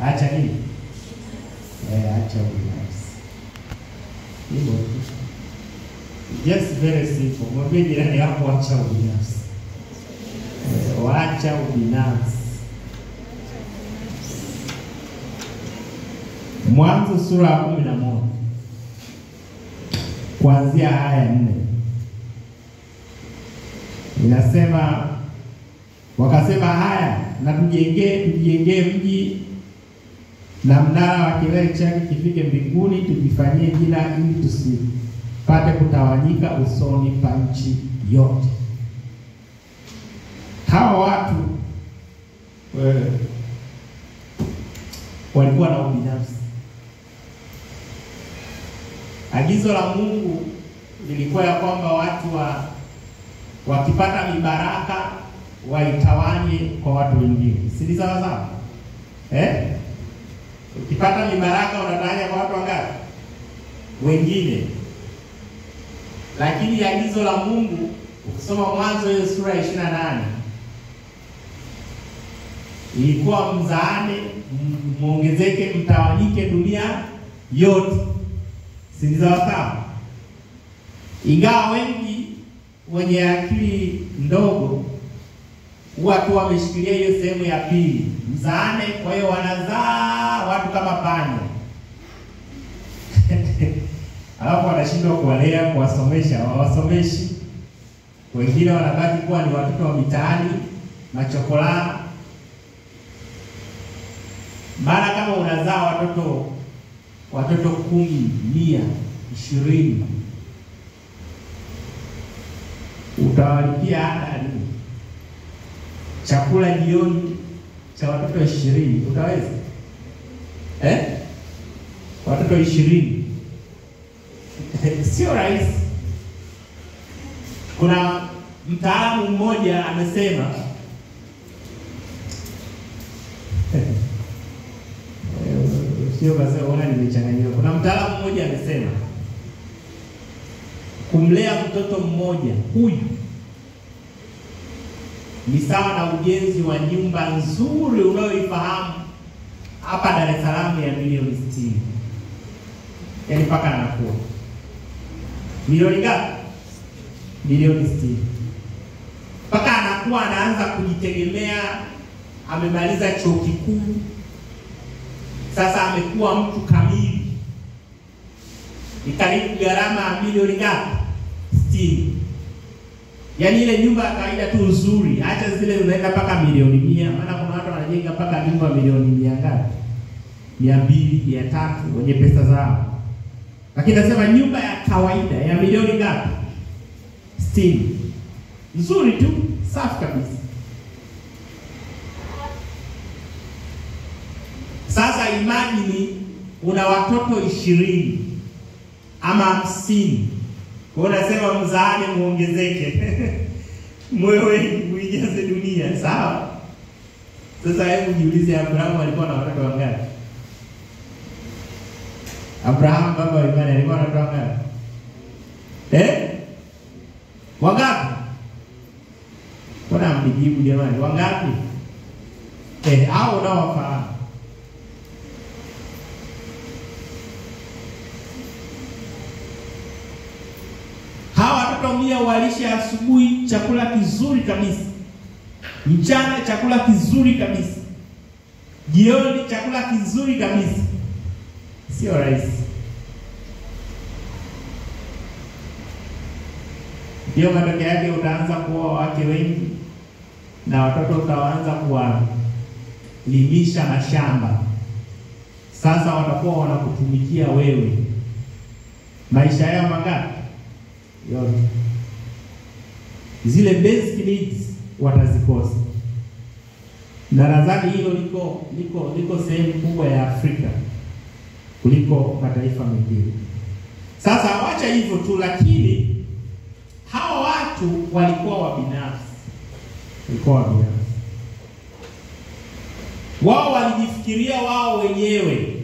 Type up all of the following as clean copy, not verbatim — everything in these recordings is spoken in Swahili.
Acha nini? Acha ubinafsi. Hilo just very simple. Mwambie jirani yako acha ubinafsi. Waacha ubinafsi. Mwanzo sura ya 11 kuanzia aya 4 inasema, wakasema haya na tujengee mji na mnara wa kilele chake kifike mbinguni, tujifanyie jina ili tusipate kutawanyika usoni pa nchi yote. Hawa watu walikuwa na ubinafsi. Agizo la Mungu lilikuwa ya kwamba watu wakipata mibaraka waitawanye kwa watu wengine. Si sawa sawa? Ukipata mibaraka unatawanya kwa watu wangapi? Wengine. Lakini agizo la Mungu ukisoma Mwanzo hiyo sura 28 ilikuwa mzaane, muongezeke, mtawanyike dunia yote. Si sawa? Ingawa wengi wenye akili ndogo huwa tu wameshikilia hiyo sehemu ya pili, mzaane, kwa hiyo wanazaa watu kama panya. Alafu wanashindwa kuwalea, kuwasomesha, hawasomeshi. Wengine wanabaki kuwa ni watoto wa mitaani, machokola. Mara kama unazaa watoto 10, 100, 20, utawalipia ada nini? Chakula jioni cha watoto 20 utaweza? Watoto 20 sio rahisi. Kuna mtaalamu mmoja amesema sio basi ona nimechanganywa. Kuna mtaalamu mmoja amesema kumlea mtoto mmoja huyu ni sawa na ujenzi wa nyumba nzuri unayoifahamu hapa Dar es Salaam ya milioni 60. Yaani paka anakuwa milioni ngapi? Milioni 60. Paka anakuwa anaanza kujitegemea, amemaliza chuo kikuu. Sasa amekuwa mtu kamili. Ni karibu gharama milioni ngapi? 60. Yaani ile nyumba ya kawaida tu nzuri, hata zile zinaenda paka milioni 100. Maana kuna watu wanajenga paka nyumba milioni 100 ngapi? 200, 300 wenye pesa zao. Lakini nasema nyumba ya kawaida ya milioni ngapi? 60. Nzuri tu, safi kabisa. Sasa imagine una watoto 20 ama 50. Kwa unasema mzaane muongezeke. Mwewe muijaze dunia, sawa? Sasa hebu jiulize, Abraham alikuwa na watoto wangapi? Abraham baba wa imani alikuwa na watoto wangapi? Wangapi? Kuna mjibu jamani, wangapi? Hao unaowafahamu. Mia walisha asubuhi chakula kizuri kabisa, mchana chakula kizuri kabisa, jioni chakula kizuri kabisa. Sio rahisi. Ndio matokeo yake utaanza kuoa wake wengi na watoto utaanza kuwalimisha mashamba. Sasa watakuwa wanakutumikia wewe. Maisha yao mangapi? Yote. Zile basic needs watazikosa. Na nadhani hilo liko sehemu kubwa ya Afrika kuliko mataifa mengine. Sasa wacha hivyo tu, lakini hawa watu walikuwa wabinafsi. Wao walijifikiria wao wenyewe.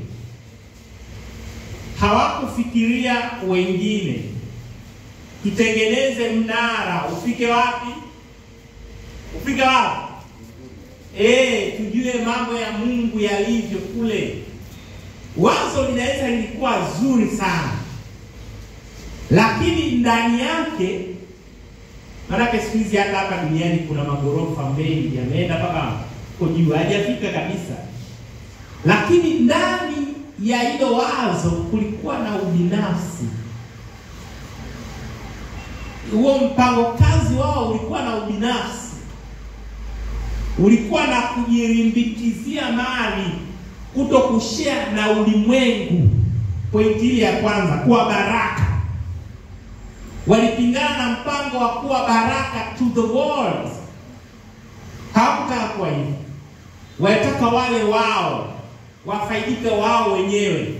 Hawakufikiria wengine. Tutengeneze mnara, ufike wapi? tujue mambo ya Mungu yalivyo kule. Wazo linaweza lilikuwa zuri sana, lakini ndani yake, maana siku hizi hata hapa duniani kuna magorofa mengi yameenda mpaka huko juu, hajafika kabisa. Lakini ndani ya hilo wazo kulikuwa na ubinafsi. Huo mpango kazi wao ulikuwa na ubinafsi, ulikuwa na kujirimbikizia mali, kuto kushare na ulimwengu. Pointi ya kwanza, kuwa baraka. Walipingana na mpango wa kuwa baraka to the world. Hawakutaka kuwa hivyo. Walitaka wale wao wafaidike wao wenyewe.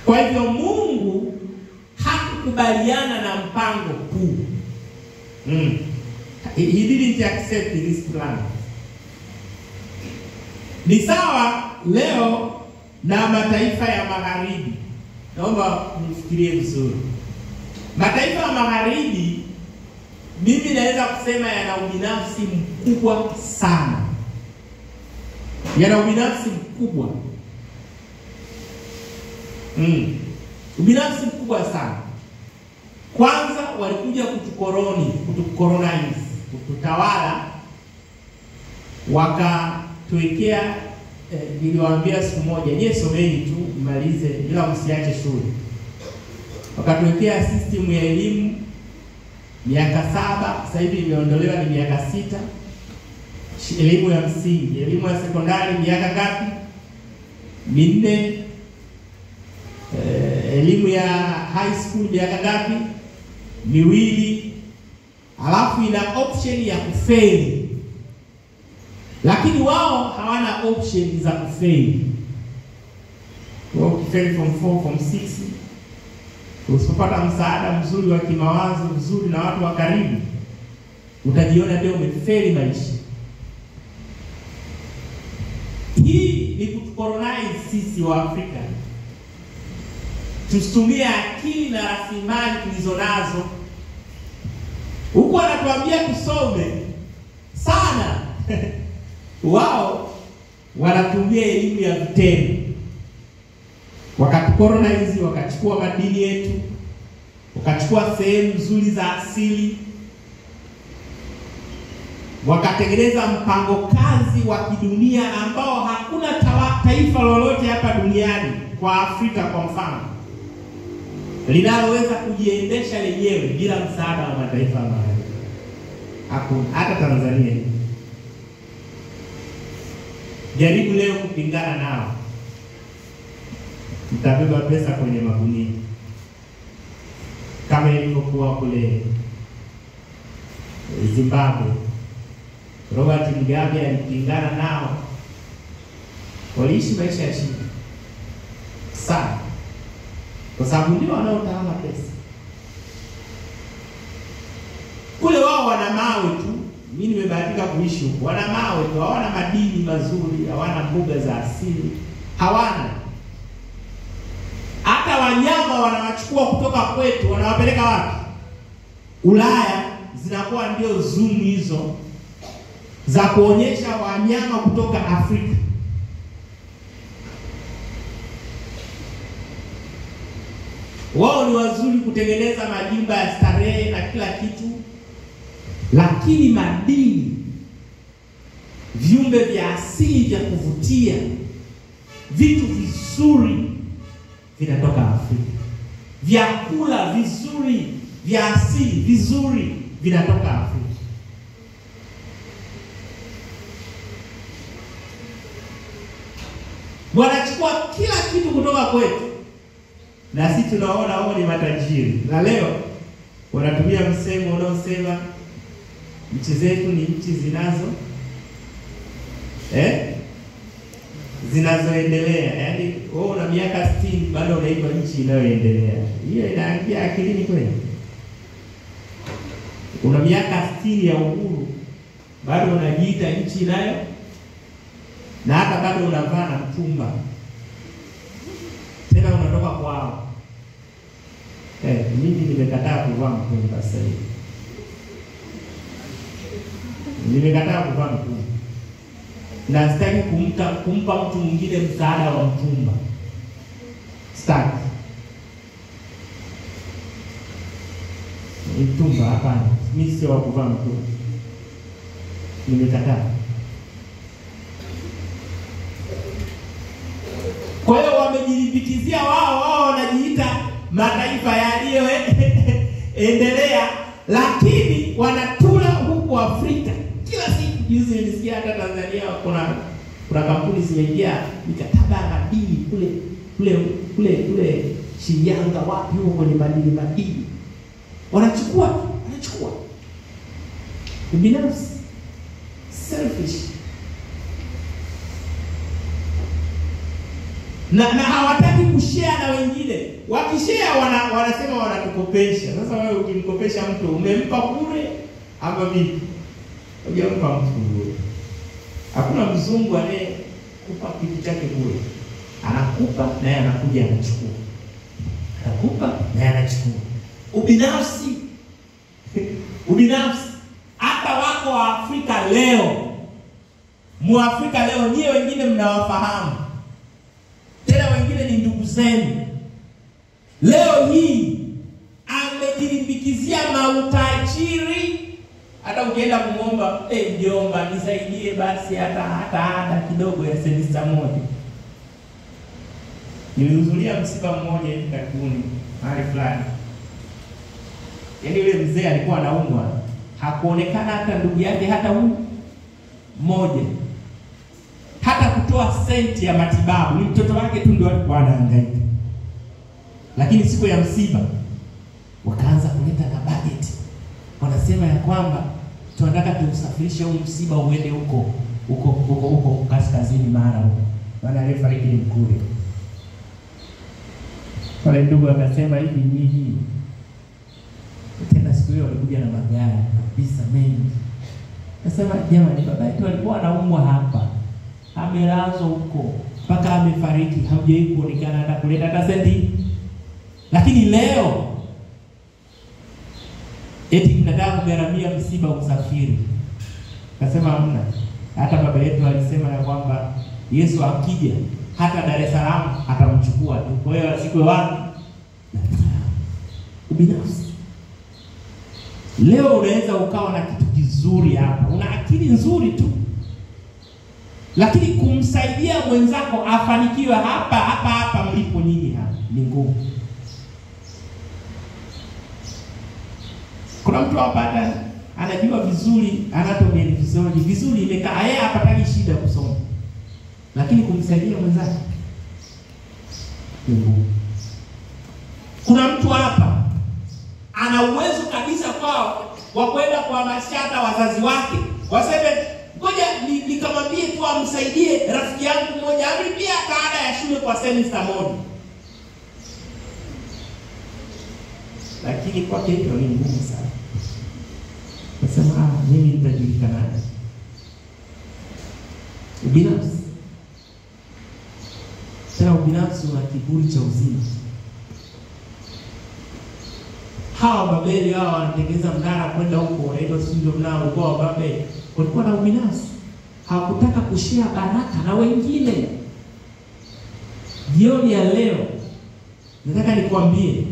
Kwa hivyo Mungu hakukubaliana na mpango huu. He didn't accept this plan. Ni sawa leo na mataifa ya magharibi. Naomba mfikirie vizuri. Mataifa ya magharibi, mimi naweza kusema yana ubinafsi mkubwa sana. Yana ubinafsi mkubwa. Ubinafsi mkubwa sana. Kwanza walikuja kutukolonize, kututawala, wakatuwekea niliwaambia siku moja, nyie someni tu mmalize bila msiache shule. Wakatuwekea system ya elimu miaka 7, sasa hivi imeondolewa ni miaka 6. Elimu ya msingi, elimu ya sekondari miaka ngapi? 4. Elimu ya high school miaka ngapi? 2. Alafu ina option ya kufeli. Lakini wao hawana option za kufeli. Wao kufeli from 4, from 6. Usipopata msaada mzuri wa kimawazo mzuri na watu wa karibu, utajiona leo umefeli maisha. Hii ni kutukolonize sisi wa Afrika. Tusitumie akili na rasilimali tulizonazo. Huko anatuambia tusome sana. Wao wanatumia elimu ya vitendo. Wakatukolonize, wakachukua madini yetu, wakachukua sehemu nzuri za asili, wakatengeneza mpango kazi wa kidunia ambao hakuna taifa lolote hapa duniani, kwa Afrika kwa mfano, linaloweza kujiendesha lenyewe bila msaada wa mataifa mengine. Hakuna, hata Tanzania. Jaribu leo kupingana nao, mtabeba pesa kwenye magunia, kama ilivyokuwa kule Zimbabwe. Robert Mugabe alipingana nao, waliishi maisha ya shida sana, kwa sababu ndio wanaotawala pesa. Kule wao wana mawe tu. Mimi nimebahatika kuishi huko. Wana mawe tu, hawana madini mazuri, hawana mbuga za asili, hawana. Hata wanyama wanawachukua kutoka kwetu, wanawapeleka wapi? Ulaya. Zinakuwa ndio zoom hizo za kuonyesha wanyama kutoka Afrika. Wao ni wazuri kutengeneza majumba ya starehe na kila kitu, lakini madini, viumbe vya asili vya kuvutia, vitu vizuri vinatoka Afrika. Vyakula vizuri vya asili vizuri vinatoka Afrika. Wanachukua kila kitu kutoka kwetu, na sisi tunaona wao ni matajiri. Na leo wanatumia msemo unaosema nchi zetu ni nchi zinazoendelea. Yaani wewe una miaka 60 bado unaitwa nchi inayoendelea. Hiyo inaingia akilini kweli? Una miaka 60 ya uhuru bado unajiita nchi inayo, na hata bado unavaa na mtumba. Tena unatoka kwao. Mimi nimekataa kuvaa mtumba sasa hivi. Nimekataa kuvaa mtumba. Na sitaki kumpa mtu mwingine msaada wa mtumba. Sitaki. Mtumba hapana. Mimi sio wa kuvaa mtumba. Nimekataa. Kwa hiyo wamejilipikizia wao wanajiita mataifa yaliyoendelea, lakini wanatula huku Afrika kila siku. Juzi nilisikia hata Tanzania kuna kampuni zimeingia mikataba ya madini kule Shinyanga wapi huko kwenye madini. Wanachukua binafsi, selfish. Na hawataki kushare na wengine. Wakishare wanasema wanatukopesha. Sasa wewe ukimkopesha mtu umempa bure ama vipi? Hujampa mtu bure. Hakuna mzungu anayekupa kitu chake bure. Anakupa na yeye anakuja anachukua. Anakupa na yeye anachukua. Ubinafsi. Ubinafsi. Hata wako wa Afrika leo. Muafrika leo nyie wengine mnawafahamu. Tena wengine ni ndugu zenu. Leo hii amejilimbikizia mautajiri. Hata ukienda kumwomba, mjomba nisaidie basi hata kidogo ya semester moja. Nilihudhuria msiba mmoja hivi karibuni mahali fulani. Yaani yule mzee alikuwa anaumwa. Hakuonekana hata ndugu yake hata huyu mmoja. Hata kutoa senti ya matibabu, ni mtoto wake tu ndio alikuwa anahangaika. Lakini siku ya msiba wakaanza kuleta na budget. Wanasema ya kwamba tunataka tuusafirishe huu msiba uende huko kaskazini Mara huko. Maana alifariki ni Mkuria. Wale ndugu akasema hivi nyinyi. Tena siku hiyo walikuja na magari kabisa mengi. Nasema jamani, baba yetu alikuwa anaumwa hapa. Amelazwa huko mpaka amefariki, hamjai kuonekana hata kuleta hata senti. Lakini leo eti tunataka kugharamia msiba usafiri. Nasema hamna. Hata baba yetu alisema ya kwamba Yesu akija hata Dar es Salaam atamchukua tu. Kwa hiyo asikwe wapi? Ubinafsi. Leo unaweza ukawa na kitu kizuri hapa. Una akili nzuri tu. Lakini kumsaidia mwenzako afanikiwe hapa mlipo nyinyi hapa ni ngumu. Kuna mtu hapa anajua vizuri anatomy and physiology vizuri, imekaa yeye hapataki shida kusoma. Lakini kumsaidia mwenzake ni ngumu. Kuna mtu hapa ana uwezo kabisa wa kwenda kuhamasisha wazazi wake. Waseme ngoja nikamwambie tu amsaidie rafiki yangu mmoja alipia ada ya shule kwa semester moja. Lakini kwake hiyo ni ngumu sana. Nasema mimi nitajulikana. Ubinafsi. Tena ubinafsi una kiburi cha uzima. Hawa Babeli hao wanatengeneza mnara kwenda huko, wanaitwa ndio mnara wa Babeli. Walikuwa na ubinafsi. Hawakutaka kushare baraka na wengine. Jioni ya leo nataka nikwambie,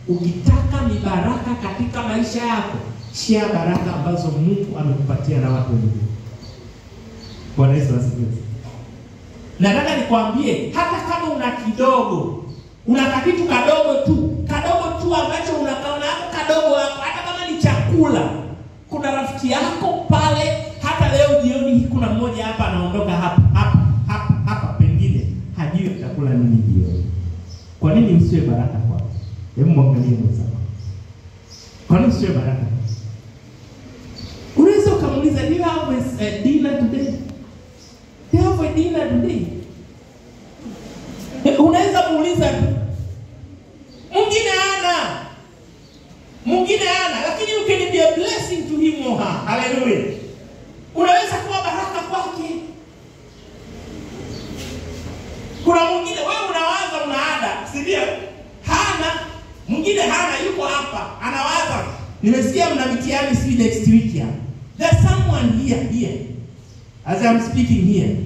ukitaka mibaraka katika maisha yako, share baraka ambazo Mungu amekupatia na watu wengine. Bwana Yesu asifiwe. Nataka nikwambie, hata kama una kidogo, una kitu kadogo tu ambacho unakaona kadogo hapo, hata kama ni chakula. Kuna rafiki yako pale, hata leo jioni kuna mmoja hapa anaondoka hapa pengine hajui atakula nini jioni. Kwa nini usiwe baraka kwako? Hebu muangalie mwenzako. Kwa nini usiwe baraka? Unaweza kumuuliza, "Do you have a dinner today? Do you have a dinner today?" Unaweza muuliza tu. Mwingine ana, lakini you can be a blessing to him or her. Hallelujah. Unaweza kuwa baraka kwake. Kuna mwingine wewe unawaza unaada, si ndio? Mwingine hana, yuko hapa, anawaza, nimesikia mna mitihani next week hapa. There's someone here, as I'm speaking here,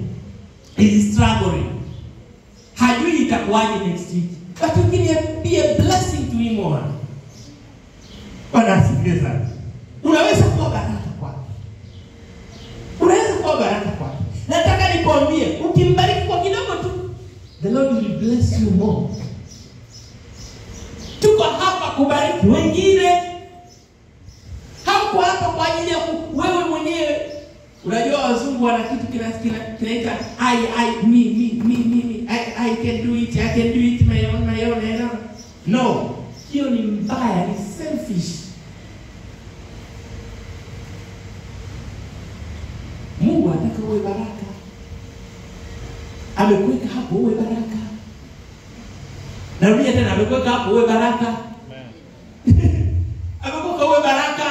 is struggling. Hajui itakuwaje next week. But you can be a blessing to him or her. Bwana asifiwe sana. Unaweza kuwa baraka kwake. Unaweza kuwa baraka kwake. Nataka nikwambie, ukimbariki kwa kidogo tu, the Lord will bless you more. Tuko hapa kubariki wengine. Hauko hapa kwa ajili ya wewe mwenyewe. Unajua wazungu wana kitu kinaita I can do it, my own. No, hiyo ni mbaya, ni selfish. Mungu anataka uwe baraka. Amekuweka hapo uwe baraka. Narudia tena, amekuweka hapo uwe baraka. Amekuweka uwe baraka.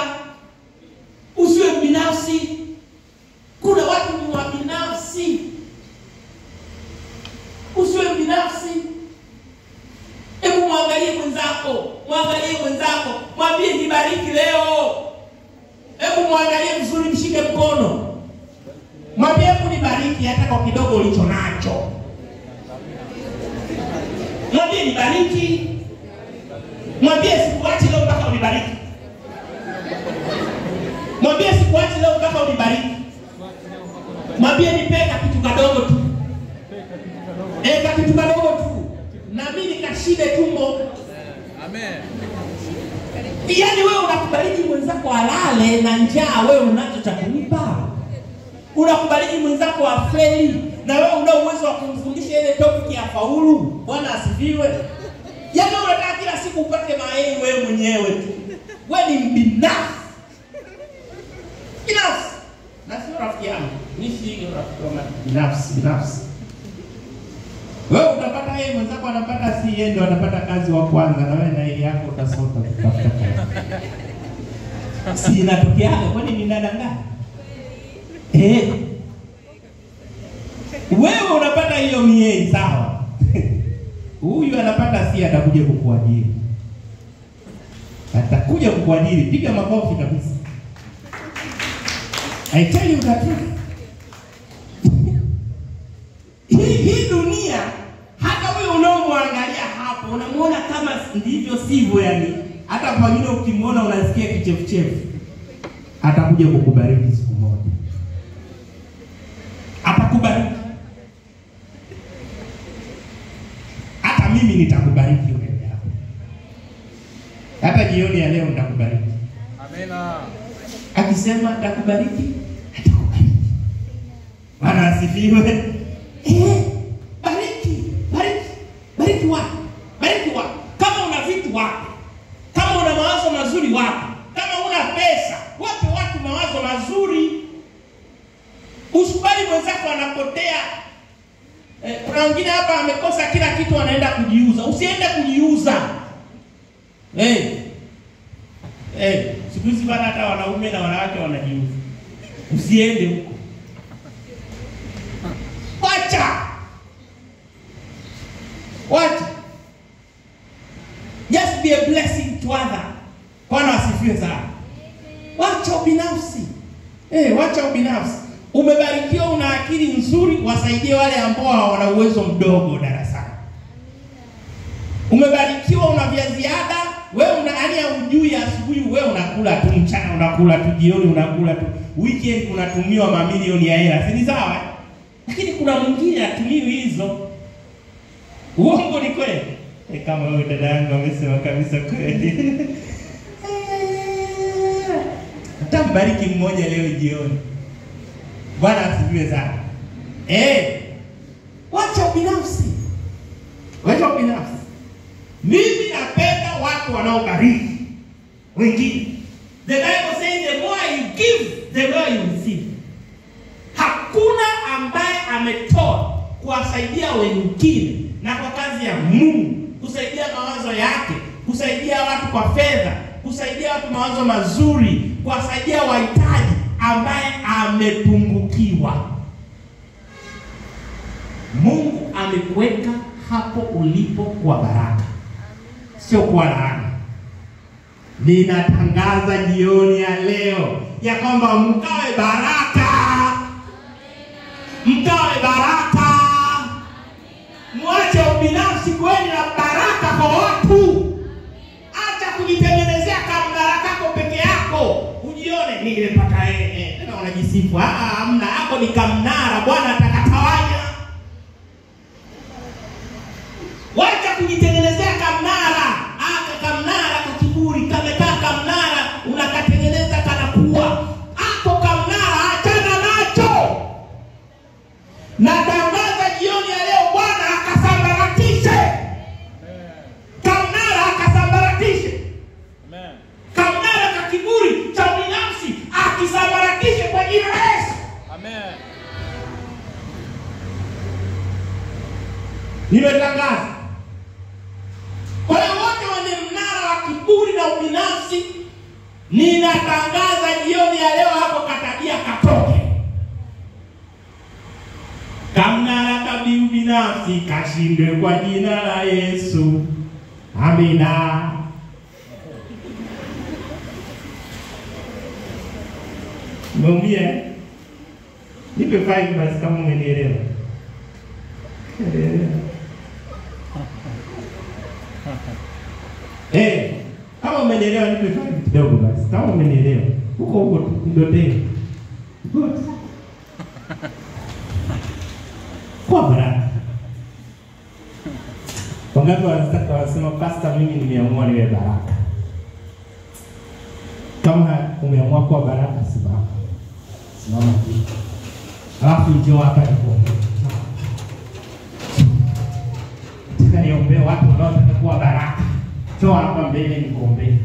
Usiwe binafsi. Kuna watu ni wa binafsi. Usiwe binafsi. Hebu mwangalie mwenzako. Mwambie nibariki leo. Hebu mwangalie vizuri, mshike mkono. Mwambie hebu nibariki hata kwa kidogo ulicho nacho. Mwambie nibariki. Mwambie sikuachi leo mpaka unibariki. Mwambie sikuachi leo mpaka unibariki. Mwambie nipeka kitu kadogo tu. Kitu kadogo tu. Na mimi nikashinde tumbo. Amen. Yaani wewe unakubariki mwenzako alale na njaa, wewe unacho cha kumpa. Unakubariki mwenzako afeli na wewe una uwezo wa kumfundisha ile topic ya faulu. Bwana asifiwe. Yaani unataka kila siku upate maeni wewe mwenyewe tu. Wewe ni mbinafsi. Binafsi. Na sio rafiki yangu. Mimi si rafiki wa binafsi. Wewe utapata yeye mwenzako anapata, si yeye ndio anapata kazi wa kwanza, na wewe na ile yako utasota kutafuta kazi. Si inatokea kwani ni nadanganya? Wewe unapata hiyo miezi sawa. Huyu anapata, si atakuja kukuajiri. Atakuja kukuajiri, piga makofi kabisa. I tell you that. Hii dunia, hata wewe unaomwangalia hapo unamuona kama ndivyo sivyo, yani hata pengine ukimwona unasikia kichefuchefu. Atakuja kukubariki siku moja. Atakubariki. Hata mimi nitakubariki wewe hapo. Hata jioni ya leo nitakubariki. Amina. Akisema nitakubariki, atakubariki. Bwana asifiwe. Bariki watu. Kama una vitu wapi? Kama una mawazo mazuri wapi? Kama una pesa, wape watu mawazo mazuri. Usikubali mwenzako anapotea. Kuna wengine hapa amekosa kila kitu, anaenda kujiuza. Usiende kujiuza. Siku hizi bana hata wanaume na wanawake wanajiuza. Usiende huko. Wacha. Just be a blessing to others. Bwana asifiwe sana. Wacha ubinafsi. Wacha ubinafsi. Umebarikiwa, una akili nzuri, wasaidie wale ambao wana uwezo mdogo darasani. Umebarikiwa, una vya ziada, wewe una ujui asubuhi wewe unakula tu, mchana unakula tu, jioni unakula tu, weekend unatumiwa mamilioni ya hela. Si ni sawa? Lakini kuna mwingine atumiwi hizo. Uongo ni kweli? Kama wewe dada yangu amesema kabisa kweli. Tambariki mmoja leo jioni. Bwana asifiwe sana. Wacha ubinafsi. Mimi napenda watu wanaobariki wengine. The Bible says the more you give, the more you receive. Hakuna ambaye ametoa kuwasaidia wengine na kwa kazi ya Mungu, kusaidia mawazo yake, kusaidia watu kwa fedha, kusaidia watu mawazo mazuri, kuwasaidia wahitaji, ambaye amepungukiwa. Mungu amekuweka hapo ulipo kwa baraka, sio kwa laana. ninatangaza jioni ya leo ya kwamba mkawe baraka. Mkawe baraka. Mwache ubinafsi, kweni na baraka kwa watu. Acha kujitengenezea kamnara kako peke yako. Ujione nimepata tena unajisifu. Hamna, hapo ni kamnara, Bwana atakatawanya. Wacha kujitengenezea kamnara. Kamnara kwa kiburi, kamekaa kamnara unakatengeneza kanakuwa. Hapo kamnara achana nacho. Na tangaza jioni ya leo Bwana akasambaratishe. Kamnara akasambaratishe. Amen. Kamnara kwa kiburi cha binafsi akisambaratishe kwa jina la Yesu. Amen. Nimetangaza. Kwa wote wenye mnara wa kiburi na ubinafsi, ninatangaza jioni ya leo hapo katabia katoke. Kamnara kabi ubinafsi kashinde kwa jina la Yesu. Amina. Mwambie nipe 5 basi kama umenielewa. Kama umenielewa nipe 5 kidogo basi. Kama umenielewa huko ndote. Good. Kwa baraka. Wangapi wanasema pastor mimi nimeamua niwe baraka. Kama umeamua kuwa baraka simama. Simama hivi. Alafu njoo hapa nikuombe. Nataka niombe watu wanaotaka kuwa baraka. Njoo hapa mbele nikuombe.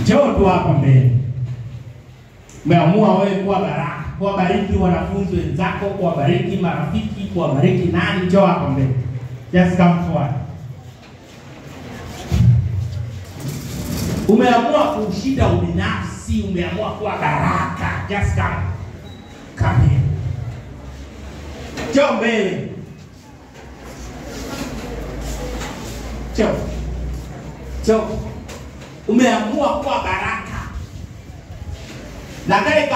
Njoo tu hapa mbele. Umeamua wewe kuwa baraka, kuwabariki wanafunzi wenzako, kuwabariki marafiki, kuwabariki nani, njoo hapa mbele. Just come forward. Umeamua kushinda ubinafsi, umeamua kuwa baraka. Just come here. Njoo mbele. Njoo. Umeamua kuwa baraka. Na kale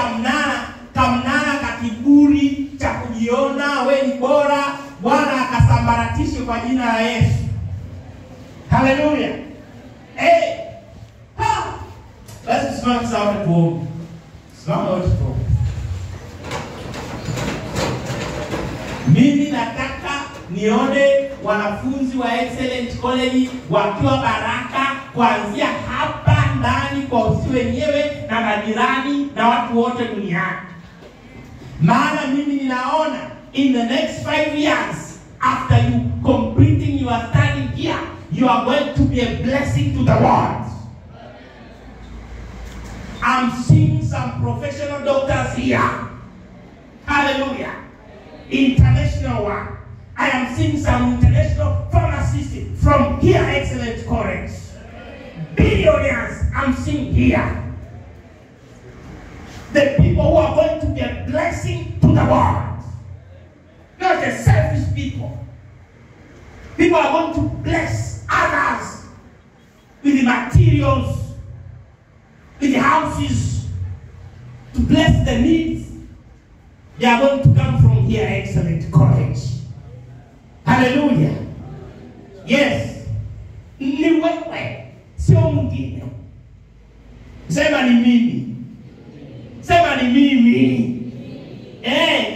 kamnara kakiburi cha kujiona wewe ni bora, Bwana akasambaratishe kwa jina la Yesu. Haleluya. Basi simama sawa tu. Simama wote tu. Mimi nataka nione wanafunzi wa Excellent College wakiwa baraka kuanzia hapa ndani kwa usi wenyewe na majirani na watu wote duniani. Maana mimi ninaona in the next 5 years after you completing your study here, you are going to be a blessing to the world. I'm seeing some professional doctors here. Hallelujah. International one. I am seeing some international pharmacists from here, Excellent College. Billionaires I'm seeing here. The people who are going to be a blessing to the world. Not the selfish people. People are going to bless others with the materials, with the houses, to bless the needs. They are going to come from here, Excellent College. Hallelujah. Yes. Ni wewe, sio mwingine. Sema ni mimi. Sema ni mimi.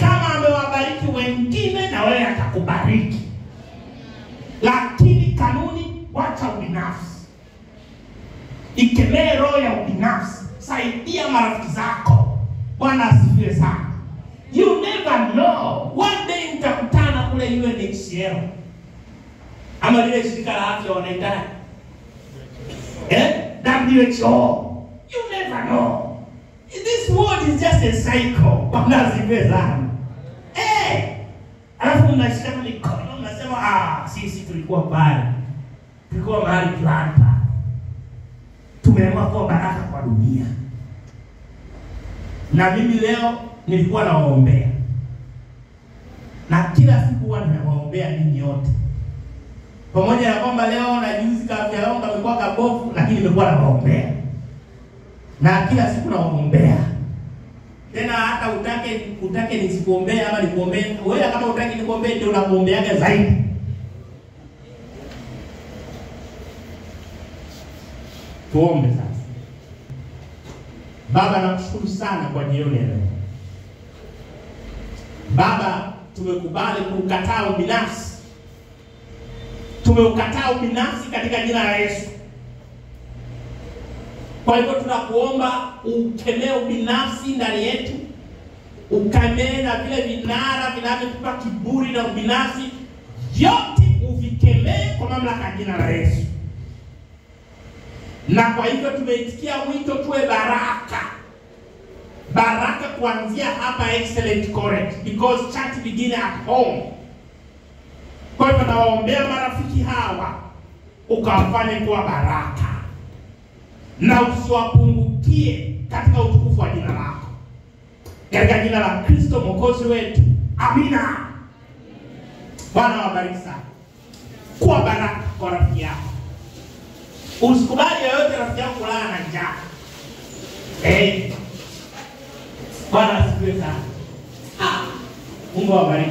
Kama amewabariki wengine na wewe atakubariki. Lakini kanuni, wacha ubinafsi. Ikemee roho ya ubinafsi. Saidia marafiki zako. Bwana asifiwe sana. You never know. One day mtakutana kule UNHCR. Ama lile shirika la afya wanaitana. WHO. You never know. This world is just a cycle. Bwana asifiwe sana. Alafu mnashika mikono mnasema sisi tulikuwa mbali. Tulikuwa mahali fulani. Tumeamua kuwa baraka kwa dunia. Na mimi leo nilikuwa nawaombea. Na kila siku huwa ninawaombea ninyi wote. Pamoja na kwamba leo na juzi afya yangu imekuwa kabovu, lakini nimekuwa nawaombea. Na kila siku nawaombea. Tena hata utake nisikuombee ama nikuombee, wewe kama utaki nikuombee ndio unamuombeaga zaidi. Tuombe sasa. Baba, nakushukuru sana kwa jioni ya leo. Baba, tumekubali kukataa ubinafsi. Tumeukataa ubinafsi katika jina la Yesu. Kwa hivyo tunakuomba ukemee ubinafsi ndani yetu. Ukemee na vile vinara vinavyotupa kiburi na ubinafsi, yote uvikemee kwa mamlaka ya jina la Yesu. Na kwa hivyo tumeitikia wito tuwe baraka. Baraka kuanzia hapa Excellent Correct, because church begin at home. Kwa hivyo nawaombea marafiki hawa, ukawafanye kuwa baraka. Na usiwapungukie katika utukufu wa jina lako. Katika jina la Kristo Mwokozi wetu. Amina. Bwana wabariki sana. Kuwa baraka kwa rafiki yako. Usikubali yoyote rafiki yako kulala na njaa. Bwana asifiwe sana. Mungu awabariki.